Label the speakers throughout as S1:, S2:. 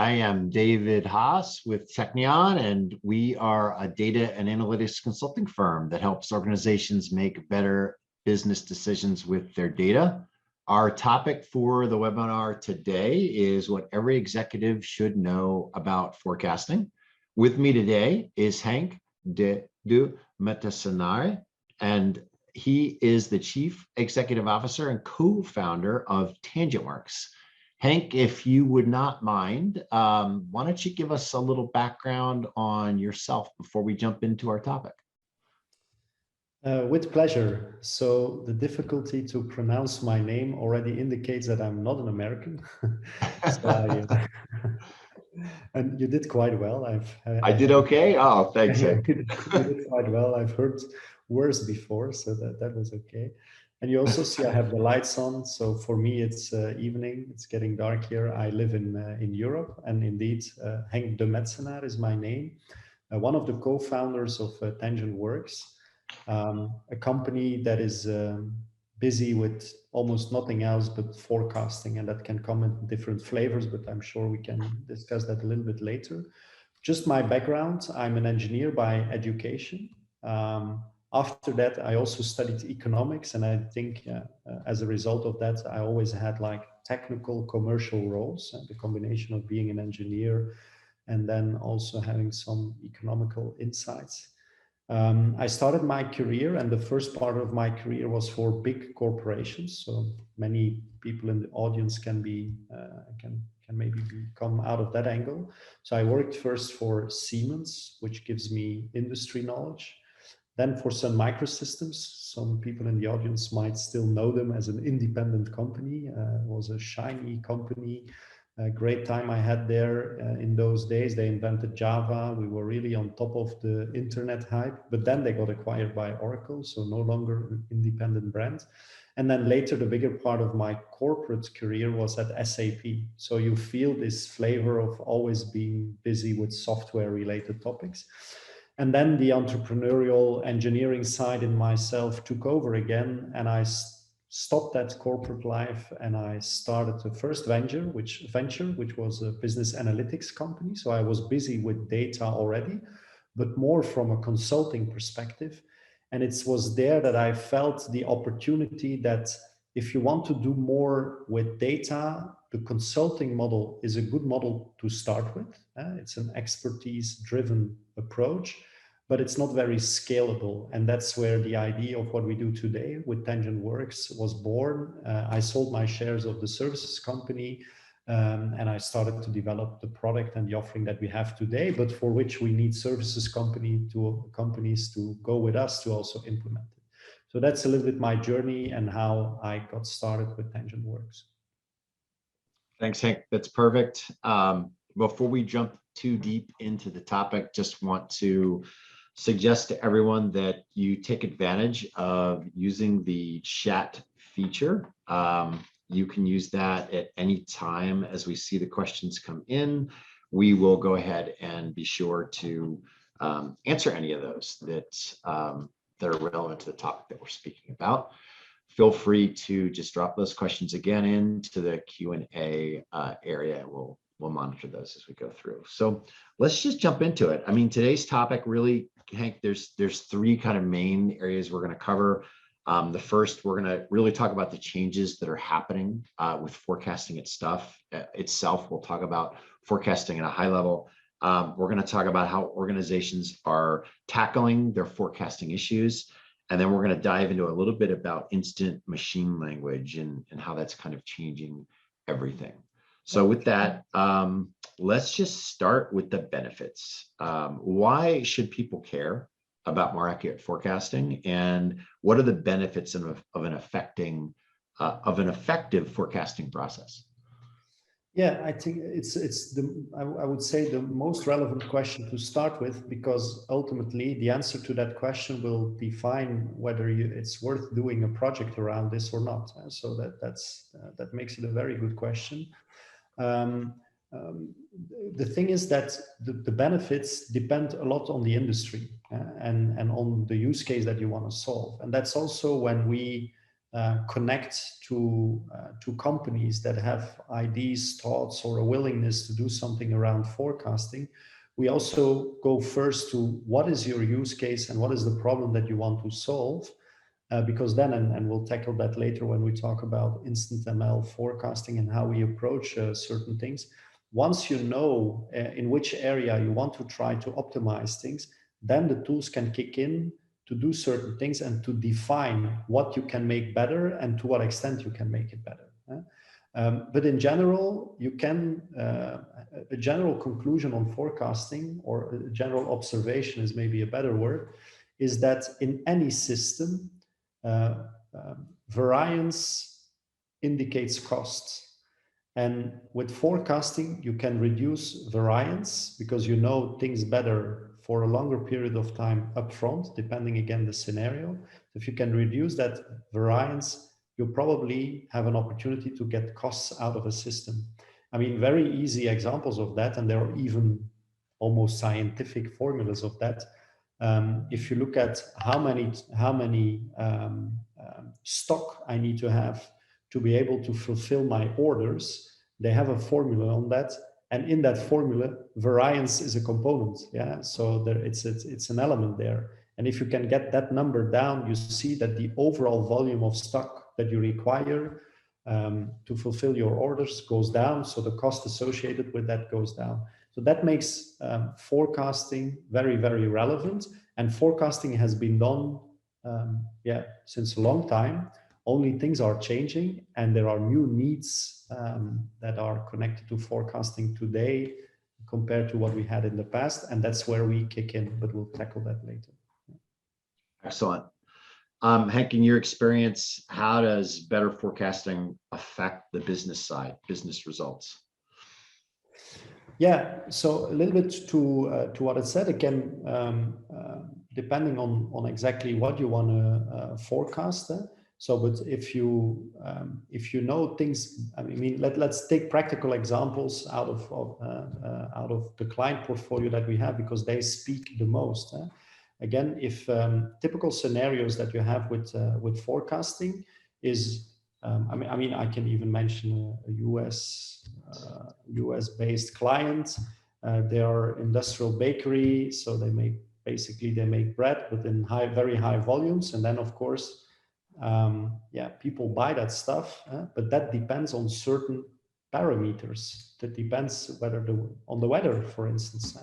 S1: I am David Haas with Technion, and we are a data and analytics consulting firm that helps organizations make better business decisions with their data. Our topic for the webinar today is what every executive should know about forecasting. With me today is Henk de Metesenare, and he is the Chief Executive Officer and co-founder of TangentWorks. Henk, if you would not mind, why don't you give us a little background on yourself before we jump into our topic?
S2: With pleasure. So the difficulty to pronounce my name already indicates that I'm not an American. And you did quite well.
S1: I did okay? Oh, thanks, Henk.
S2: You did quite well. I've heard worse before, so that was okay. And you also see I have the lights on. So for me, it's evening. It's getting dark here. I live in Europe, and indeed, Henk de Metesenare is my name. One of the co-founders of TangentWorks, a company that is busy with almost nothing else but forecasting, and that can come in different flavors, but I'm sure we can discuss that a little bit later. Just my background, I'm an engineer by education. After that, I also studied economics, and I think as a result of that, I always had like technical commercial roles, and the combination of being an engineer and then also having some economical insights. I started my career, and the first part of my career was for big corporations. So many people in the audience can maybe come out of that angle. So I worked first for Siemens, which gives me industry knowledge. Then for Sun Microsystems, some people in the audience might still know them as an independent company. It was a shiny company. A great time I had there in those days. They invented Java. We were really on top of the internet hype, but then they got acquired by Oracle, so no longer an independent brand. And then later, the bigger part of my corporate career was at SAP. So you feel this flavor of always being busy with software related topics. And then the entrepreneurial engineering side in myself took over again, and I stopped that corporate life and I started the first venture, which was a business analytics company. So I was busy with data already, but more from a consulting perspective. And it was there that I felt the opportunity that if you want to do more with data, the consulting model is a good model to start with. It's an expertise-driven approach, but it's not very scalable. And that's where the idea of what we do today with TangentWorks was born. I sold my shares of the services company, and I started to develop the product and the offering that we have today, but for which we need services companies to go with us to also implement it. So that's a little bit my journey and how I got started with TangentWorks.
S1: Thanks, Henk. That's perfect. Before we jump too deep into the topic, just want to suggest to everyone that you take advantage of using the chat feature. You can use that at any time as we see the questions come in. We will go ahead and be sure to answer any of those that are relevant to the topic that we're speaking about. Feel free to just drop those questions again into the Q&A area. We'll monitor those as we go through. So let's just jump into it. I mean, today's topic really, Henk, there's three kind of main areas we're going to cover. The first, we're going to really talk about the changes that are happening with forecasting itself. We'll talk about forecasting at a high level. We're going to talk about how organizations are tackling their forecasting issues. And then we're going to dive into a little bit about instant machine language and how that's kind of changing everything. So with that, let's just start with the benefits. Why should people care about more accurate forecasting, and what are the benefits of an effective forecasting process?
S2: Yeah, I think I would say the most relevant question to start with, because ultimately the answer to that question will define whether it's worth doing a project around this or not. So that makes it a very good question. The thing is that the benefits depend a lot on the industry and on the use case that you want to solve. And that's also when we connect to companies that have ideas, thoughts, or a willingness to do something around forecasting, we also go first to what is your use case and what is the problem that you want to solve. Because then, and we'll tackle that later when we talk about instant ML forecasting and how we approach certain things. Once you know in which area you want to try to optimize things, then the tools can kick in to do certain things and to define what you can make better and to what extent you can make it better. But in general, you can, a general conclusion on forecasting, or a general observation is maybe a better word, is that in any system, variance indicates costs. And with forecasting, you can reduce variance because you know things better for a longer period of time upfront, depending again the scenario. If you can reduce that variance, you probably have an opportunity to get costs out of a system. I mean, very easy examples of that, and there are even almost scientific formulas of that. If you look at how many stock I need to have to be able to fulfill my orders, they have a formula on that, and in that formula, variance is a component. Yeah, so there it's an element there, and if you can get that number down, you see that the overall volume of stock that you require to fulfill your orders goes down, so the cost associated with that goes down. So that makes forecasting very, very relevant. And forecasting has been done since a long time. Only things are changing, and there are new needs that are connected to forecasting today compared to what we had in the past. And that's where we kick in, but we'll tackle that later.
S1: Excellent. Hank, in your experience, how does better forecasting affect the business side, business results?
S2: Yeah, so a little bit to what it said again, depending on exactly what you want to forecast. So, but if you know things, I mean, let's take practical examples out of the client portfolio that we have, because they speak the most. Again, if typical scenarios that you have with forecasting is, I mean, I can even mention a US based client. They are industrial bakery, so they make bread, but in very high volumes. And then, of course, people buy that stuff, but that depends on certain parameters. That depends on the weather, for instance,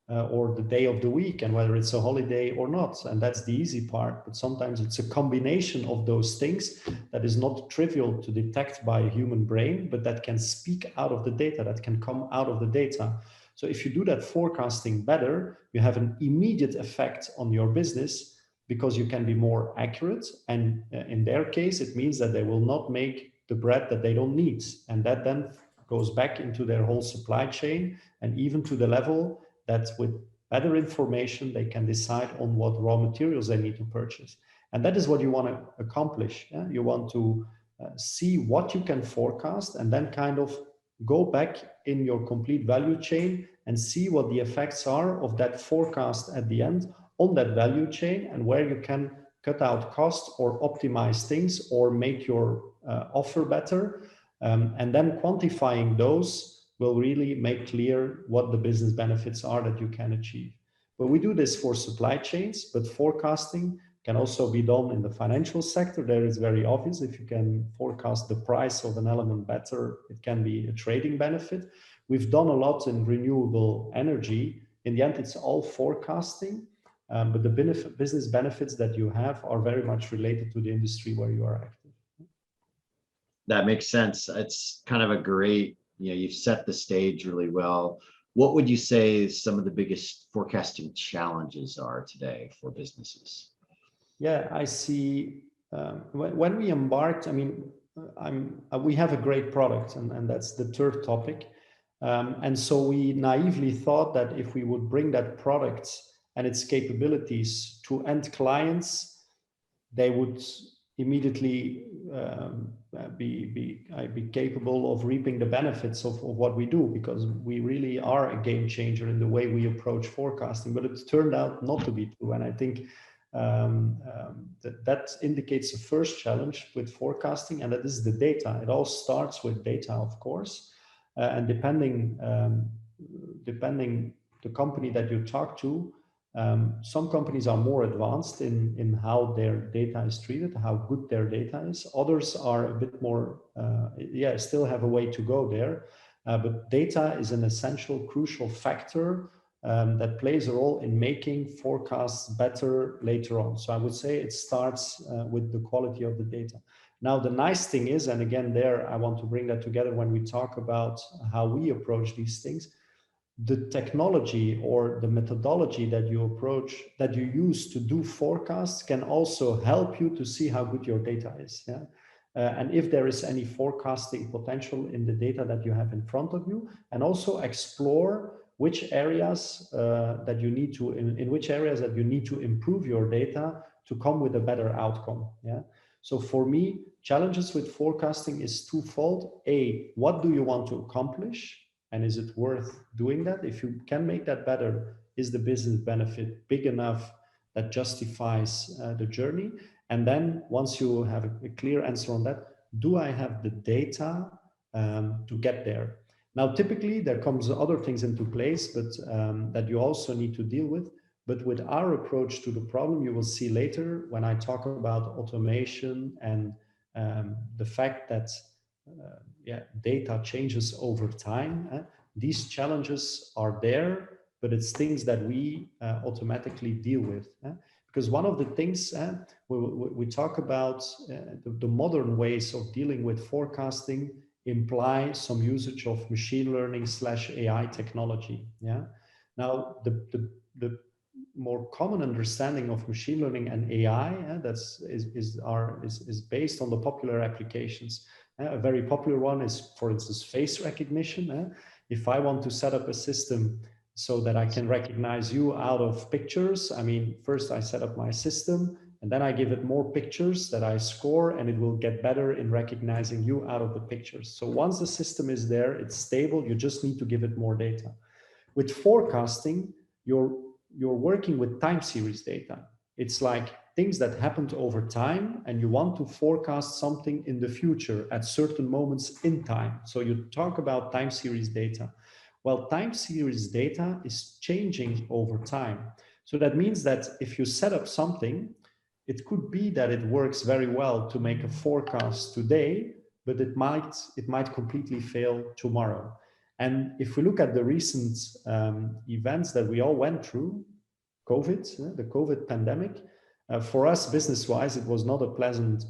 S2: or the day of the week, and whether it's a holiday or not. And that's the easy part. But sometimes it's a combination of those things that is not trivial to detect by a human brain, but that can speak out of the data, that can come out of the data. So if you do that forecasting better, you have an immediate effect on your business because you can be more accurate. And in their case, it means that they will not make the bread that they don't need. And that then goes back into their whole supply chain, and even to the level that with better information, they can decide on what raw materials they need to purchase. And that is what you want to accomplish. Yeah? You want to see what you can forecast, and then kind of go back in your complete value chain and see what the effects are of that forecast at the end on that value chain, and where you can cut out costs or optimize things or make your offer better. And then quantifying those will really make clear what the business benefits are that you can achieve. But we do this for supply chains, but forecasting can also be done in the financial sector. There is very obvious. If you can forecast the price of an element better, it can be a trading benefit. We've done a lot in renewable energy. In the end, it's all forecasting, but the business benefits that you have are very much related to the industry where you are active.
S1: That makes sense. It's kind of a great, you've set the stage really well. What would you say some of the biggest forecasting challenges are today for businesses?
S2: Yeah, I see. When we embarked, I mean, we have a great product, and that's the third topic. And so we naively thought that if we would bring that product and its capabilities to end clients, they would immediately be capable of reaping the benefits of what we do, because we really are a game changer in the way we approach forecasting. But it turned out not to be true. And I think That indicates the first challenge with forecasting, and that is the data. It all starts with data, of course, and depending the company that you talk to, some companies are more advanced in how their data is treated, how good their data is. Others are a bit more, still have a way to go there. But data is an essential, crucial factor that plays a role in making forecasts better later on. So I would say it starts with the quality of the data. Now, the nice thing is, and again, there I want to bring that together when we talk about how we approach these things, the technology or the methodology that you use to do forecasts can also help you to see how good your data is. Yeah? And if there is any forecasting potential in the data that you have in front of you, and also explore which areas that you need to, in which areas that you need to improve your data to come with a better outcome. Yeah. So for me, challenges with forecasting is twofold. A, what do you want to accomplish? And is it worth doing that? If you can make that better, is the business benefit big enough that justifies the journey? And then once you have a clear answer on that, do I have the data to get there? Now, typically there comes other things into place, but that you also need to deal with. But with our approach to the problem, you will see later when I talk about automation and the fact that data changes over time. These challenges are there, but it's things that we automatically deal with. Because one of the things we talk about, the modern ways of dealing with forecasting imply some usage of machine learning / AI technology. Yeah. Now, the more common understanding of machine learning and AI is based on the popular applications. A very popular one is, for instance, face recognition. If I want to set up a system so that I can recognize you out of pictures, I mean, first I set up my system and then I give it more pictures that I score, and it will get better in recognizing you out of the pictures. So once the system is there, it's stable, you just need to give it more data. With forecasting, you're working with time series data. It's like things that happened over time, and you want to forecast something in the future at certain moments in time. So you talk about time series data. Well, time series data is changing over time. So that means that if you set up something, it could be that it works very well to make a forecast today, but it might completely fail tomorrow. And if we look at the recent events that we all went through, COVID, the COVID pandemic, for us, business-wise, it was not a pleasant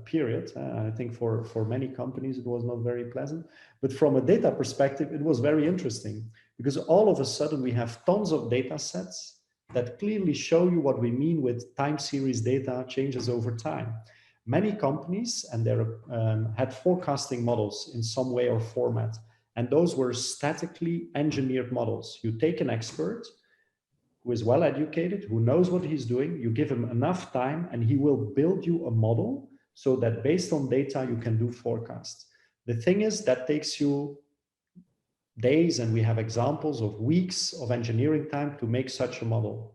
S2: period. I think for many companies, it was not very pleasant. But from a data perspective, it was very interesting, because all of a sudden we have tons of data sets that clearly show you what we mean with time series data changes over time. Many companies and they had forecasting models in some way or format, and those were statically engineered models. You take an expert who is well educated, who knows what he's doing, you give him enough time and he will build you a model so that based on data you can do forecasts. The thing is that takes you days, and we have examples of weeks of engineering time to make such a model.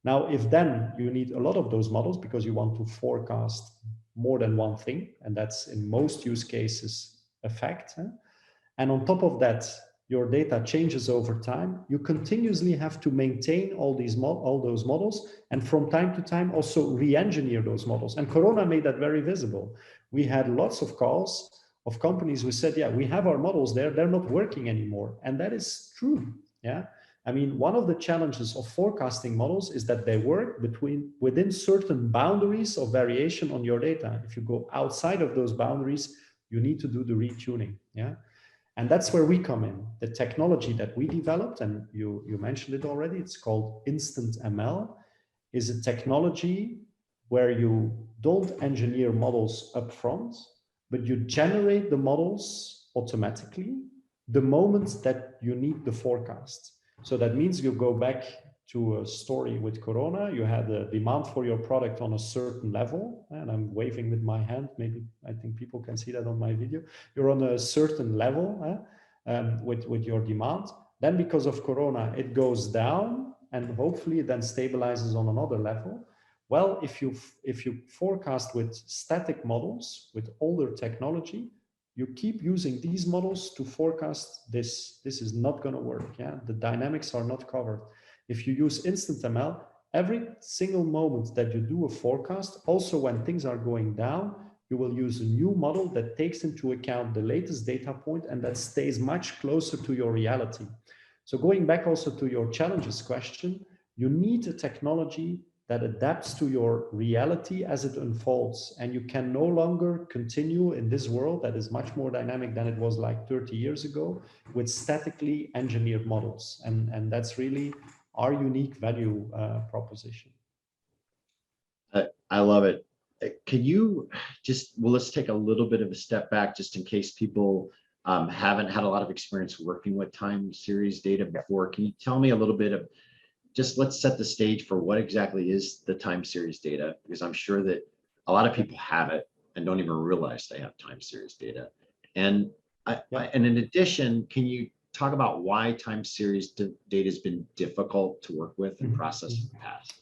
S2: Now, if then you need a lot of those models because you want to forecast more than one thing, and that's in most use cases a fact, and on top of that, your data changes over time, you continuously have to maintain all those models, and from time to time also re-engineer those models. And Corona made that very visible. We had lots of calls of companies who said, yeah, we have our models there, they're not working anymore. And that is true. Yeah. I mean, one of the challenges of forecasting models is that they work within certain boundaries of variation on your data. If you go outside of those boundaries, you need to do the retuning. Yeah. And that's where we come in. The technology that we developed, and you mentioned it already, it's called Instant ML, is a technology where you don't engineer models upfront, but you generate the models automatically the moment that you need the forecast. So that means you go back to a story with Corona, you had a demand for your product on a certain level, and I'm waving with my hand, maybe I think people can see that on my video. You're on a certain level with your demand. Then because of Corona, it goes down and hopefully it then stabilizes on another level. Well, if you forecast with static models, with older technology, you keep using these models to forecast this. This is not going to work. Yeah, the dynamics are not covered. If you use instant ML, every single moment that you do a forecast, also when things are going down, you will use a new model that takes into account the latest data point and that stays much closer to your reality. So going back also to your challenges question, you need a technology that adapts to your reality as it unfolds. And you can no longer continue in this world that is much more dynamic than it was like 30 years ago with statically engineered models. And that's really our unique value proposition.
S1: I love it. Can you just, well, let's take a little bit of a step back just in case people haven't had a lot of experience working with time series data before. Can you tell me a little bit of, just let's set the stage for what exactly is the time series data, because I'm sure that a lot of people have it and don't even realize they have time series data. And and in addition, can you talk about why time series data has been difficult to work with and process in the past?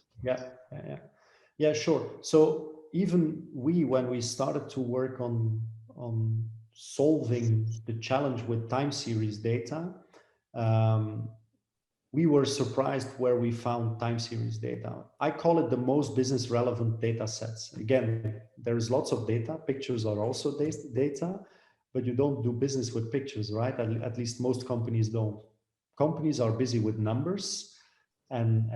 S2: Yeah, sure. So even we, when we started to work on solving the challenge with time series data, um, we were surprised where we found time series data. I call it the most business relevant data sets. Again, there is lots of data. Pictures are also data, but you don't do business with pictures, right? At least most companies don't. Companies are busy with numbers, and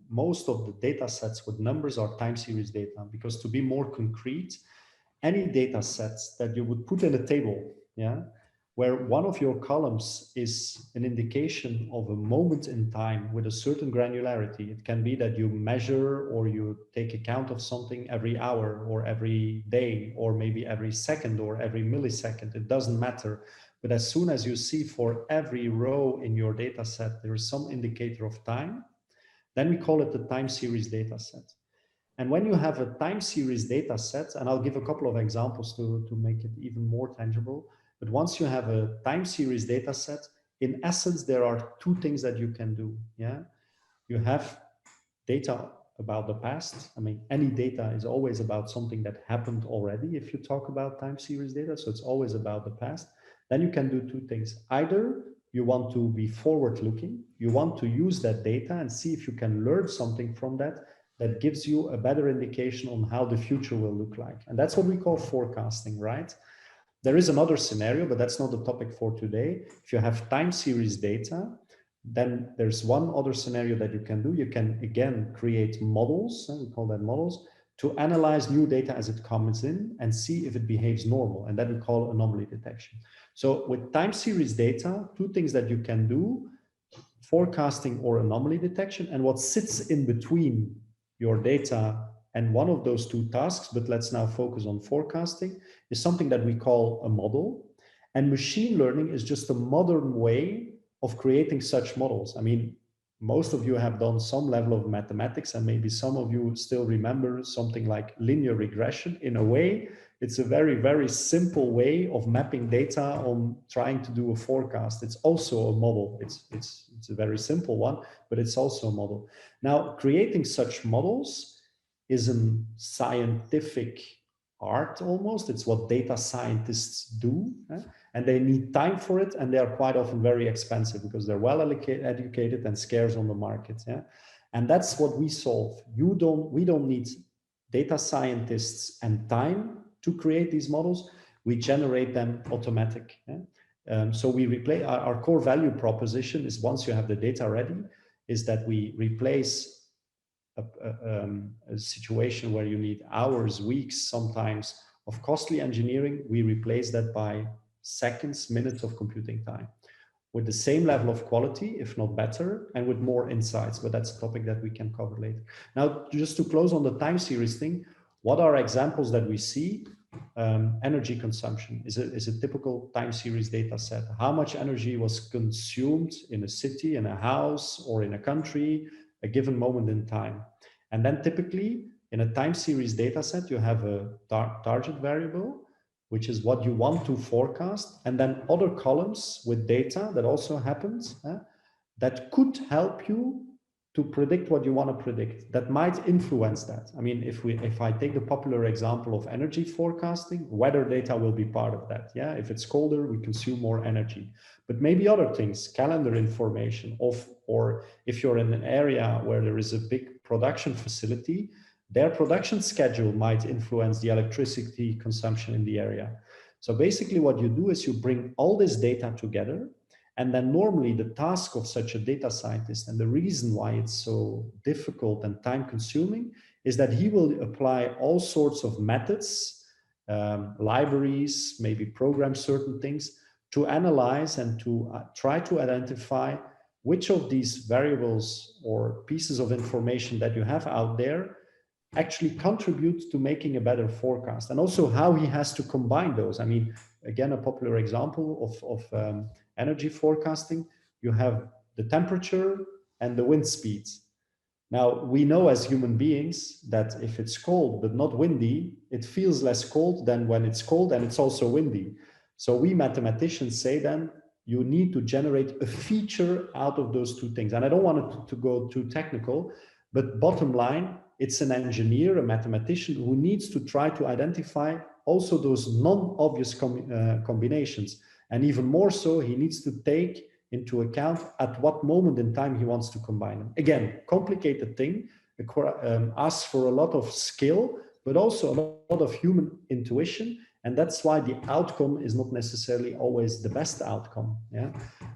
S2: most of the data sets with numbers are time series data, because to be more concrete, any data sets that you would put in a table, yeah, where one of your columns is an indication of a moment in time with a certain granularity. It can be that you measure or you take account of something every hour or every day or maybe every second or every millisecond. It doesn't matter. But as soon as you see for every row in your data set, there is some indicator of time, then we call it the time series data set. And when you have a time series data set, and I'll give a couple of examples to make it even more tangible, but once you have a time series data set, in essence, there are two things that you can do. Yeah, you have data about the past. I mean, any data is always about something that happened already if you talk about time series data. So it's always about the past. Then you can do two things. Either you want to be forward looking, you want to use that data and see if you can learn something from that that gives you a better indication on how the future will look like. And that's what we call forecasting, right? There is another scenario, but that's not the topic for today. If you have time series data, then there's one other scenario that you can do. You can, again, create models, and we call that models, to analyze new data as it comes in and see if it behaves normal. And that we call anomaly detection. So with time series data, two things that you can do: forecasting or anomaly detection. And what sits in between your data and one of those two tasks, but let's now focus on forecasting, is something that we call a model. And machine learning is just a modern way of creating such models. I mean, most of you have done some level of mathematics, and maybe some of you still remember something like linear regression. In a way, it's a very, very simple way of mapping data on trying to do a forecast. It's also a model. It's a very simple one, but it's also a model. Now, creating such models is a scientific art almost. It's what data scientists do, and they need time for it, and they are quite often very expensive because they're well educated and scarce on the market. Yeah? And that's what we solve. We don't need data scientists and time to create these models. We generate them automatic. Yeah? So we replace our core value proposition is, once you have the data ready, is that we replace a situation where you need hours, weeks, sometimes of costly engineering. We replace that by seconds, minutes of computing time with the same level of quality, if not better, and with more insights. But that's a topic that we can cover later. Now, just to close on the time series thing, what are examples that we see? Energy consumption is a typical time series data set. How much energy was consumed in a city, in a house, or in a country, a given moment in time. And then typically in a time series data set, you have a target variable, which is what you want to forecast, and then other columns with data that also happens, that could help you to predict what you want to predict that might influence that. I mean, if I take the popular example of energy forecasting, weather data will be part of that. Yeah, if it's colder, we consume more energy. But maybe other things, calendar information, or if you're in an area where there is a big production facility, their production schedule might influence the electricity consumption in the area. So basically what you do is you bring all this data together. And then normally the task of such a data scientist, and the reason why it's so difficult and time consuming, is that he will apply all sorts of methods, libraries, maybe program certain things to analyze and to try to identify which of these variables or pieces of information that you have out there actually contribute to making a better forecast, and also how he has to combine those. I mean, again, a popular example of energy forecasting, you have the temperature and the wind speeds. Now, we know as human beings that if it's cold but not windy, it feels less cold than when it's cold and it's also windy. So we mathematicians say then, you need to generate a feature out of those two things. And I don't want it to go too technical, but bottom line, it's an engineer, a mathematician who needs to try to identify also those non-obvious combinations. And even more so, he needs to take into account at what moment in time he wants to combine them. Again, complicated thing, asks for a lot of skill, but also a lot of human intuition. And that's why the outcome is not necessarily always the best outcome. Yeah.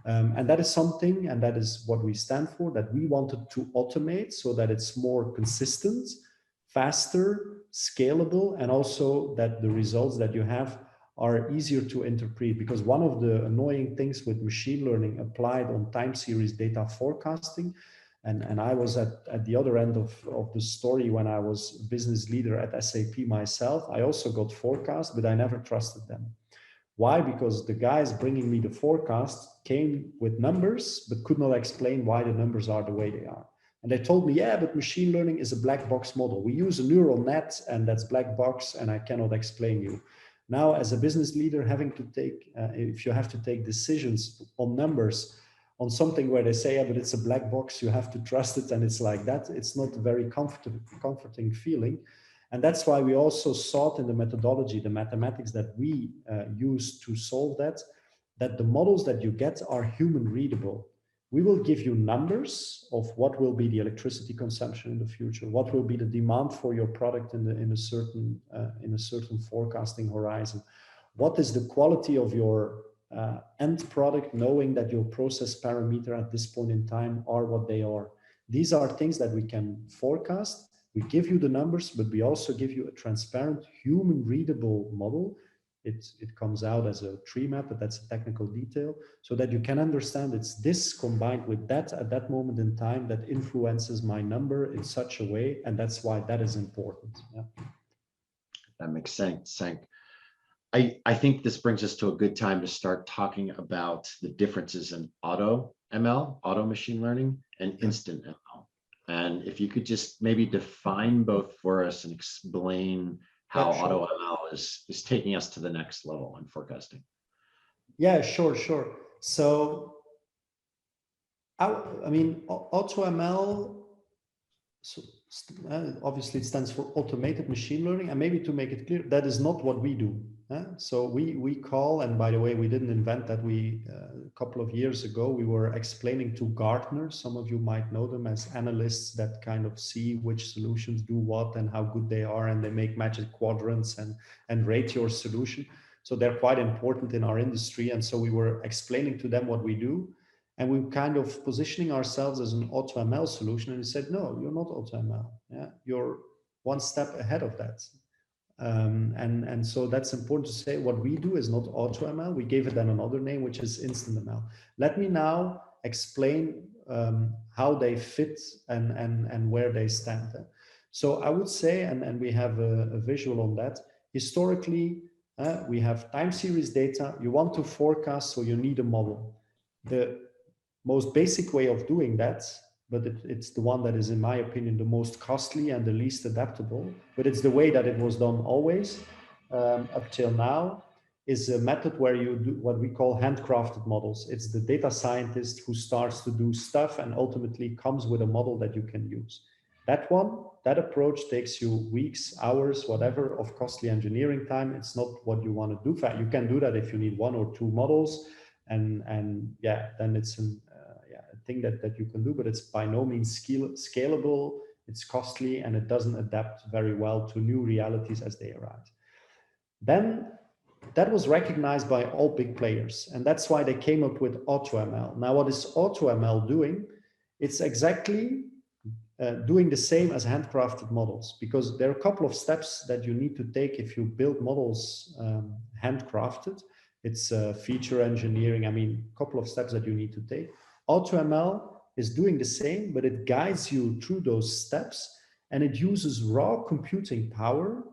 S2: And that is something, and that is what we stand for, that we wanted to automate so that it's more consistent, faster, scalable, and also that the results that you have are easier to interpret. Because one of the annoying things with machine learning applied on time series data forecasting, and I was at the other end of the story when I was business leader at SAP myself. I also got forecasts, but I never trusted them. Why? Because the guys bringing me the forecast came with numbers, but could not explain why the numbers are the way they are. And they told me, yeah, but machine learning is a black box model. We use a neural net and that's black box and I cannot explain you. Now, as a business leader, having to take, if you have to take decisions on numbers, on something where they say, yeah, but it's a black box, you have to trust it, and it's like that, it's not a very comforting feeling. And that's why we also sought in the methodology, the mathematics that we use to solve that the models that you get are human readable. We will give you numbers of what will be the electricity consumption in the future, what will be the demand for your product in a certain forecasting horizon, what is the quality of your end product, knowing that your process parameter at this point in time are what they are. These are things that we can forecast. We give you the numbers, but we also give you a transparent, human readable model. It comes out as a tree map, but that's a technical detail, so that you can understand it's this combined with that at that moment in time that influences my number in such a way, and that's why that is important. Yeah.
S1: That makes sense. I think this brings us to a good time to start talking about the differences in auto ML, auto machine learning, and instant ML. And if you could just maybe define both for us and explain how auto ML is taking us to the next level in forecasting.
S2: Yeah, sure. So, I mean, auto ML, so, obviously it stands for automated machine learning, and maybe to make it clear, that is not what we do. So we call, and by the way, we didn't invent that. A couple of years ago, we were explaining to Gartner, some of you might know them as analysts that kind of see which solutions do what and how good they are, and they make magic quadrants and rate your solution. So they're quite important in our industry. And so we were explaining to them what we do. And we were kind of positioning ourselves as an AutoML solution. And we said, no, you're not AutoML. Yeah? You're one step ahead of that. And so that's important to say. What we do is not AutoML. We gave it then another name, which is InstantML. Let me now explain how they fit and where they stand. So I would say, and we have a visual on that, historically, we have time series data. You want to forecast, so you need a model. The most basic way of doing that, but it's the one that is, in my opinion, the most costly and the least adaptable, but it's the way that it was done always up till now, is a method where you do what we call handcrafted models. It's the data scientist who starts to do stuff and ultimately comes with a model that you can use. That approach takes you weeks, hours, whatever of costly engineering time. It's not what you want to do. You can do that if you need 1 or 2 models, and yeah, then it's a thing that you can do, but it's by no means scalable. It's costly and it doesn't adapt very well to new realities as they arise. Then that was recognized by all big players, and that's why they came up with AutoML. Now, what is AutoML doing? It's exactly doing the same as handcrafted models, because there are a couple of steps that you need to take if you build models handcrafted. It's feature engineering. I mean, a couple of steps that you need to take. AutoML is doing the same, but it guides you through those steps, and it uses raw computing power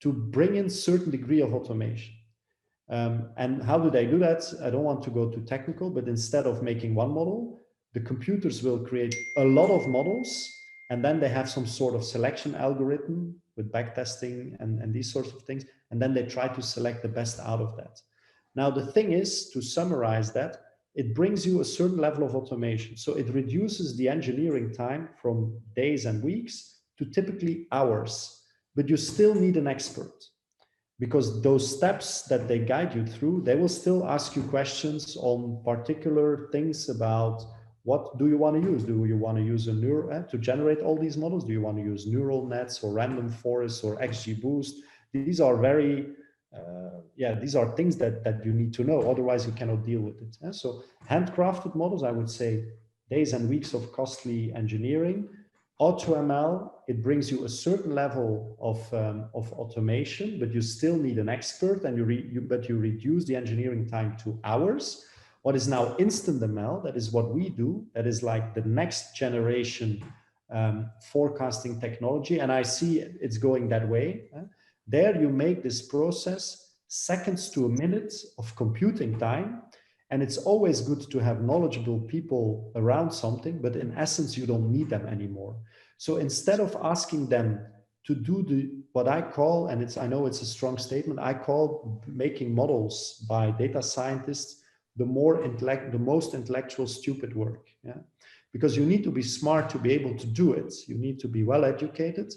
S2: to bring in certain degree of automation. And how do they do that? I don't want to go too technical, but instead of making one model, the computers will create a lot of models, and then they have some sort of selection algorithm with backtesting and these sorts of things, and then they try to select the best out of that. Now, the thing is, to summarize that, it brings you a certain level of automation. So it reduces the engineering time from days and weeks to typically hours, but you still need an expert, because those steps that they guide you through, they will still ask you questions on particular things about what do you want to use? Do you want to use a neural to generate all these models? Do you want to use neural nets or random forests or XGBoost? These are very, these are things that you need to know. Otherwise, you cannot deal with it. So handcrafted models, I would say days and weeks of costly engineering. AutoML, it brings you a certain level of automation, but you still need an expert, and you reduce the engineering time to hours. What is now instant ML, that is what we do, that is like the next generation forecasting technology, and I see it's going that way. There you make this process seconds to a minute of computing time, and it's always good to have knowledgeable people around something, but in essence, you don't need them anymore. So instead of asking them to do what I call, and I know it's a strong statement, I call making models by data scientists the most intellectual stupid work. Yeah? Because you need to be smart to be able to do it. You need to be well educated,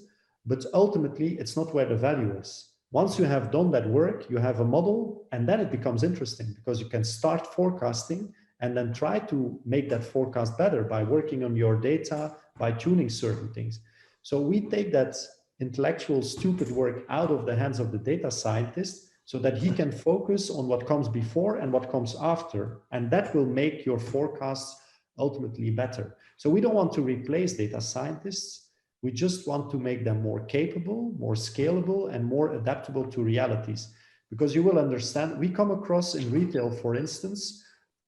S2: but ultimately it's not where the value is. Once you have done that work, you have a model, and then it becomes interesting because you can start forecasting and then try to make that forecast better by working on your data, by tuning certain things. So we take that intellectual stupid work out of the hands of the data scientist so that he can focus on what comes before and what comes after. And that will make your forecasts ultimately better. So we don't want to replace data scientists. We just want to make them more capable, more scalable, and more adaptable to realities. Because you will understand, we come across in retail, for instance,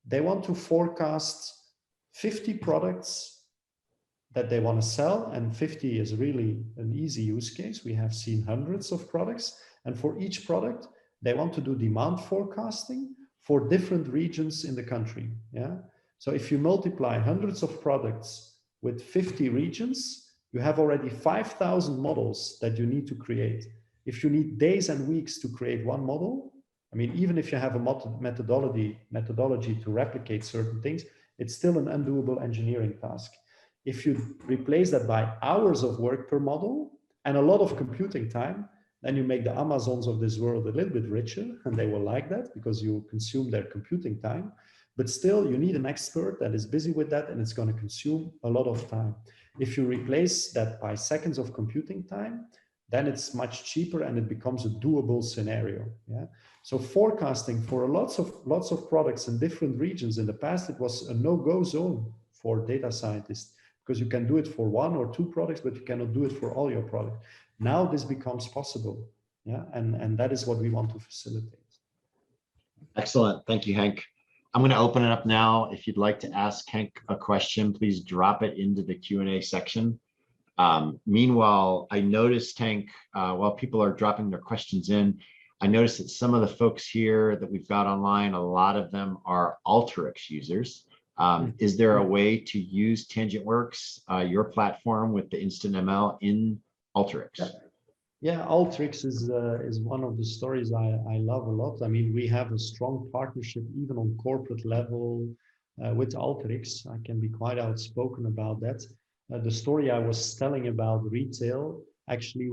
S2: they want to forecast 50 products that they want to sell, and 50 is really an easy use case. We have seen hundreds of products, and for each product, they want to do demand forecasting for different regions in the country. Yeah. So if you multiply hundreds of products with 50 regions, you have already 5,000 models that you need to create. If you need days and weeks to create one model, I mean, even if you have a methodology to replicate certain things, it's still an undoable engineering task. If you replace that by hours of work per model and a lot of computing time, then you make the Amazons of this world a little bit richer, and they will like that because you consume their computing time. But still, you need an expert that is busy with that, and it's going to consume a lot of time. If you replace that by seconds of computing time, then it's much cheaper and it becomes a doable scenario. Yeah. So forecasting for lots of products in different regions in the past, it was a no-go zone for data scientists because you can do it for 1 or 2 products, but you cannot do it for all your products. Now this becomes possible. Yeah. And that is what we want to facilitate.
S1: Excellent. Thank you, Henk. I'm going to open it up now. If you'd like to ask Henk a question, please drop it into the Q&A section. Meanwhile, I noticed, Henk, while people are dropping their questions in, I noticed that some of the folks here that we've got online, a lot of them are Alteryx users. Is there a way to use TangentWorks, your platform, with the Instant ML in Alteryx?
S2: Yeah, Alteryx is one of the stories I love a lot. I mean, we have a strong partnership even on corporate level with Alteryx. I can be quite outspoken about that. The story I was telling about retail actually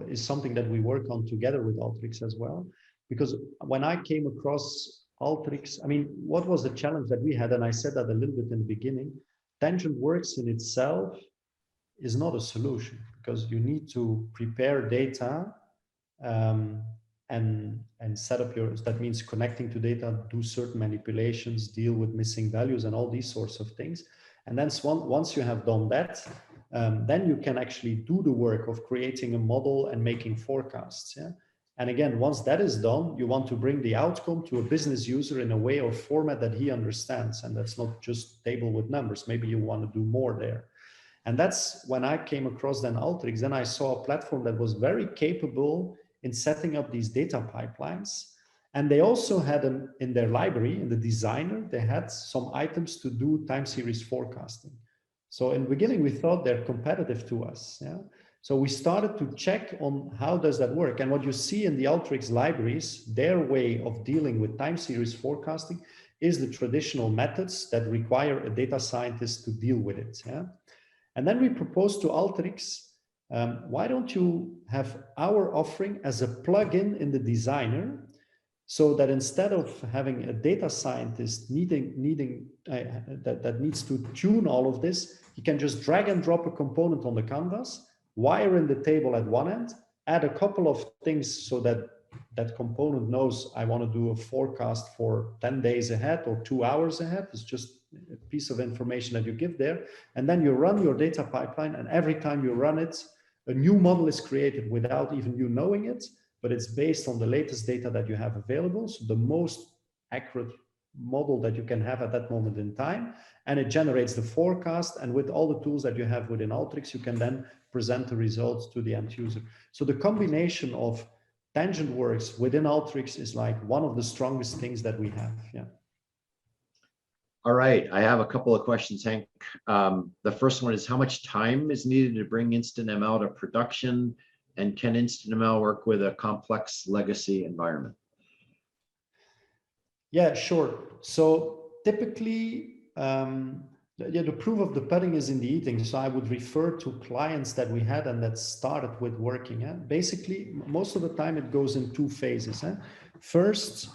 S2: is something that we work on together with Alteryx as well. Because when I came across Alteryx, I mean, what was the challenge that we had? And I said that a little bit in the beginning. Tangent Works in itself is not a solution because you need to prepare data um, and set up your, that means connecting to data, do certain manipulations, deal with missing values and all these sorts of things. And then once you have done that, then you can actually do the work of creating a model and making forecasts. Yeah. And again, once that is done, you want to bring the outcome to a business user in a way or format that he understands. And that's not just table with numbers. Maybe you want to do more there. And that's when I came across then Alteryx. Then I saw a platform that was very capable in setting up these data pipelines. And they also had in their library, in the designer, they had some items to do time series forecasting. So in the beginning, we thought they're competitive to us. Yeah? So we started to check on how does that work. And what you see in the Alteryx libraries, their way of dealing with time series forecasting is the traditional methods that require a data scientist to deal with it. Yeah? And then we proposed to Alteryx, why don't you have our offering as a plugin in the designer, so that instead of having a data scientist that needs to tune all of this, he can just drag and drop a component on the canvas, wire in the table at one end, add a couple of things so that that component knows I want to do a forecast for 10 days ahead or 2 hours ahead. It's just a piece of information that you give there. And then you run your data pipeline, and every time you run it, a new model is created without even you knowing it, but it's based on the latest data that you have available. So the most accurate model that you can have at that moment in time. And it generates the forecast. And with all the tools that you have within Alteryx, you can then present the results to the end user. So the combination of Tangent Works within Alteryx is like one of the strongest things that we have. Yeah.
S1: All right, I have a couple of questions, Hank. The first one is, how much time is needed to bring InstantML to production? And can InstantML work with a complex legacy environment?
S2: Yeah, sure. So typically, the proof of the pudding is in the eating. So I would refer to clients that we had and that started with working. Basically, most of the time it goes in two phases. First,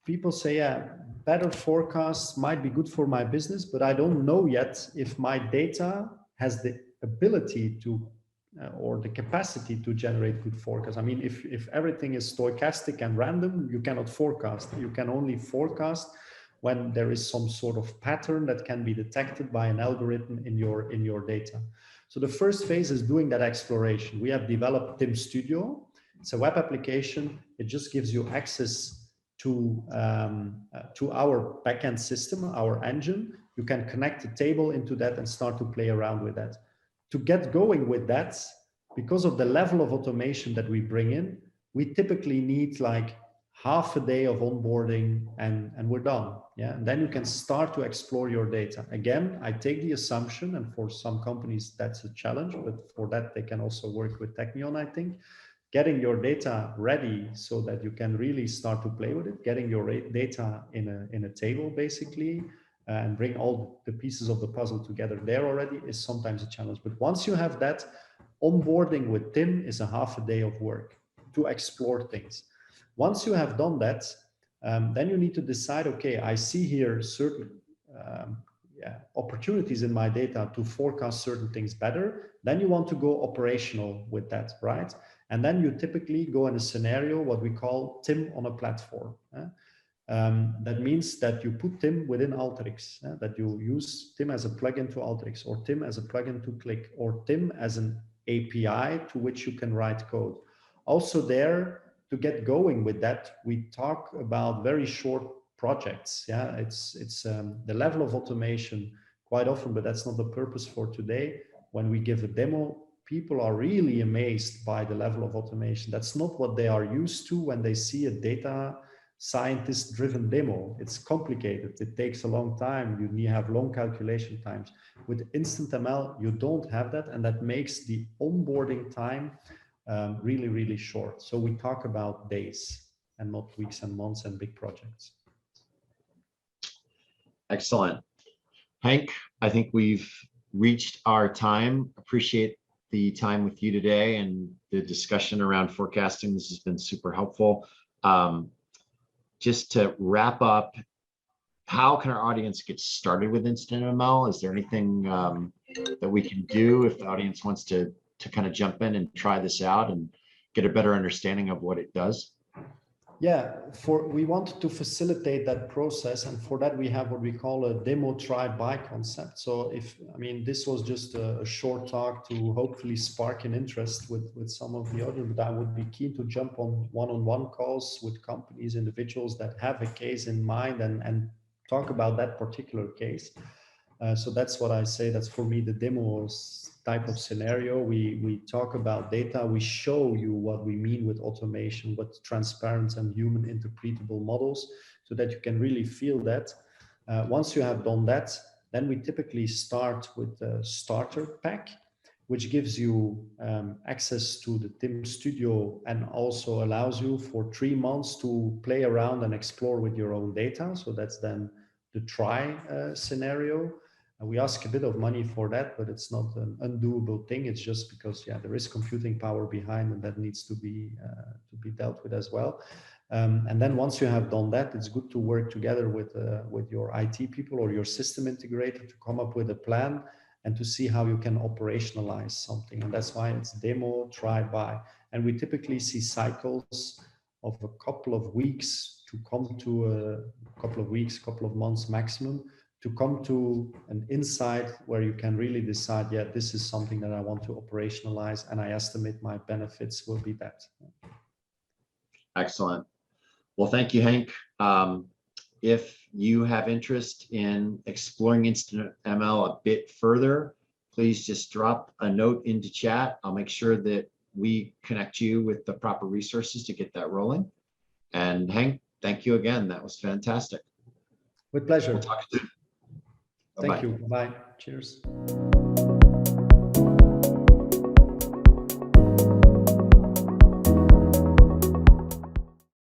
S2: people say, yeah, better forecasts might be good for my business, but I don't know yet if my data has the ability to or the capacity to generate good forecasts. I mean, if everything is stochastic and random, you cannot forecast. You can only forecast when there is some sort of pattern that can be detected by an algorithm in your data. So the first phase is doing that exploration. We have developed TIM Studio. It's a web application. It just gives you access to our backend system, our engine. You can connect a table into that and start to play around with that. To get going with that, because of the level of automation that we bring in, we typically need like half a day of onboarding and we're done. Yeah. And then you can start to explore your data. Again, I take the assumption, and for some companies that's a challenge, but for that they can also work with Technion, I think. Getting your data ready so that you can really start to play with it, getting your data in a table basically, and bring all the pieces of the puzzle together there already is sometimes a challenge. But once you have that, onboarding with Tim is a half a day of work to explore things. Once you have done that, then you need to decide, okay, I see here certain opportunities in my data to forecast certain things better. Then you want to go operational with that, right? And then you typically go in a scenario, what we call Tim on a platform. That means that you put Tim within Alteryx, that you use Tim as a plugin to Alteryx, or Tim as a plugin to Click, or Tim as an API to which you can write code. Also there, to get going with that, we talk about very short projects. Yeah, it's the level of automation quite often, but that's not the purpose for today. When we give a demo, people are really amazed by the level of automation. That's not what they are used to when they see a data scientist-driven demo. It's complicated. It takes a long time. You need have long calculation times. With instant ML, you don't have that, and that makes the onboarding time really, really short. So we talk about days and not weeks and months and big projects.
S1: Excellent. Hank, I think we've reached our time. Appreciate the time with you today and the discussion around forecasting. This has been super helpful. Just to wrap up, how can our audience get started with Instant ML? Is there anything that we can do if the audience wants to kind of jump in and try this out and get a better understanding of what it does?
S2: Yeah, we want to facilitate that process, and for that we have what we call a demo try buy concept. So this was just a short talk to hopefully spark an interest with some of the audience, but I would be keen to jump on one-on-one calls with companies, individuals that have a case in mind and talk about that particular case. So that's what I say. That's for me the demos type of scenario. We talk about data. We show you what we mean with automation, with transparent and human interpretable models, so that you can really feel that. Once you have done that, then we typically start with the starter pack, which gives you access to the TIM Studio and also allows you for 3 months to play around and explore with your own data. So that's then the try scenario. We ask a bit of money for that, but it's not an undoable thing. It's just because, yeah, there is computing power behind, and that needs to be dealt with as well. And then once you have done that, it's good to work together with your IT people or your system integrator to come up with a plan and to see how you can operationalize something. And that's why it's demo, try, buy. And we typically see cycles of a couple of weeks to come to a couple of months maximum, to come to an insight where you can really decide, yeah, this is something that I want to operationalize, and I estimate my benefits will be that.
S1: Excellent. Well, thank you, Hank. If you have interest in exploring Instant ML a bit further, please just drop a note into chat. I'll make sure that we connect you with the proper resources to get that rolling. And Hank, thank you again. That was fantastic.
S2: With pleasure.
S1: We'll talk soon.
S2: Thank you. Bye. Cheers.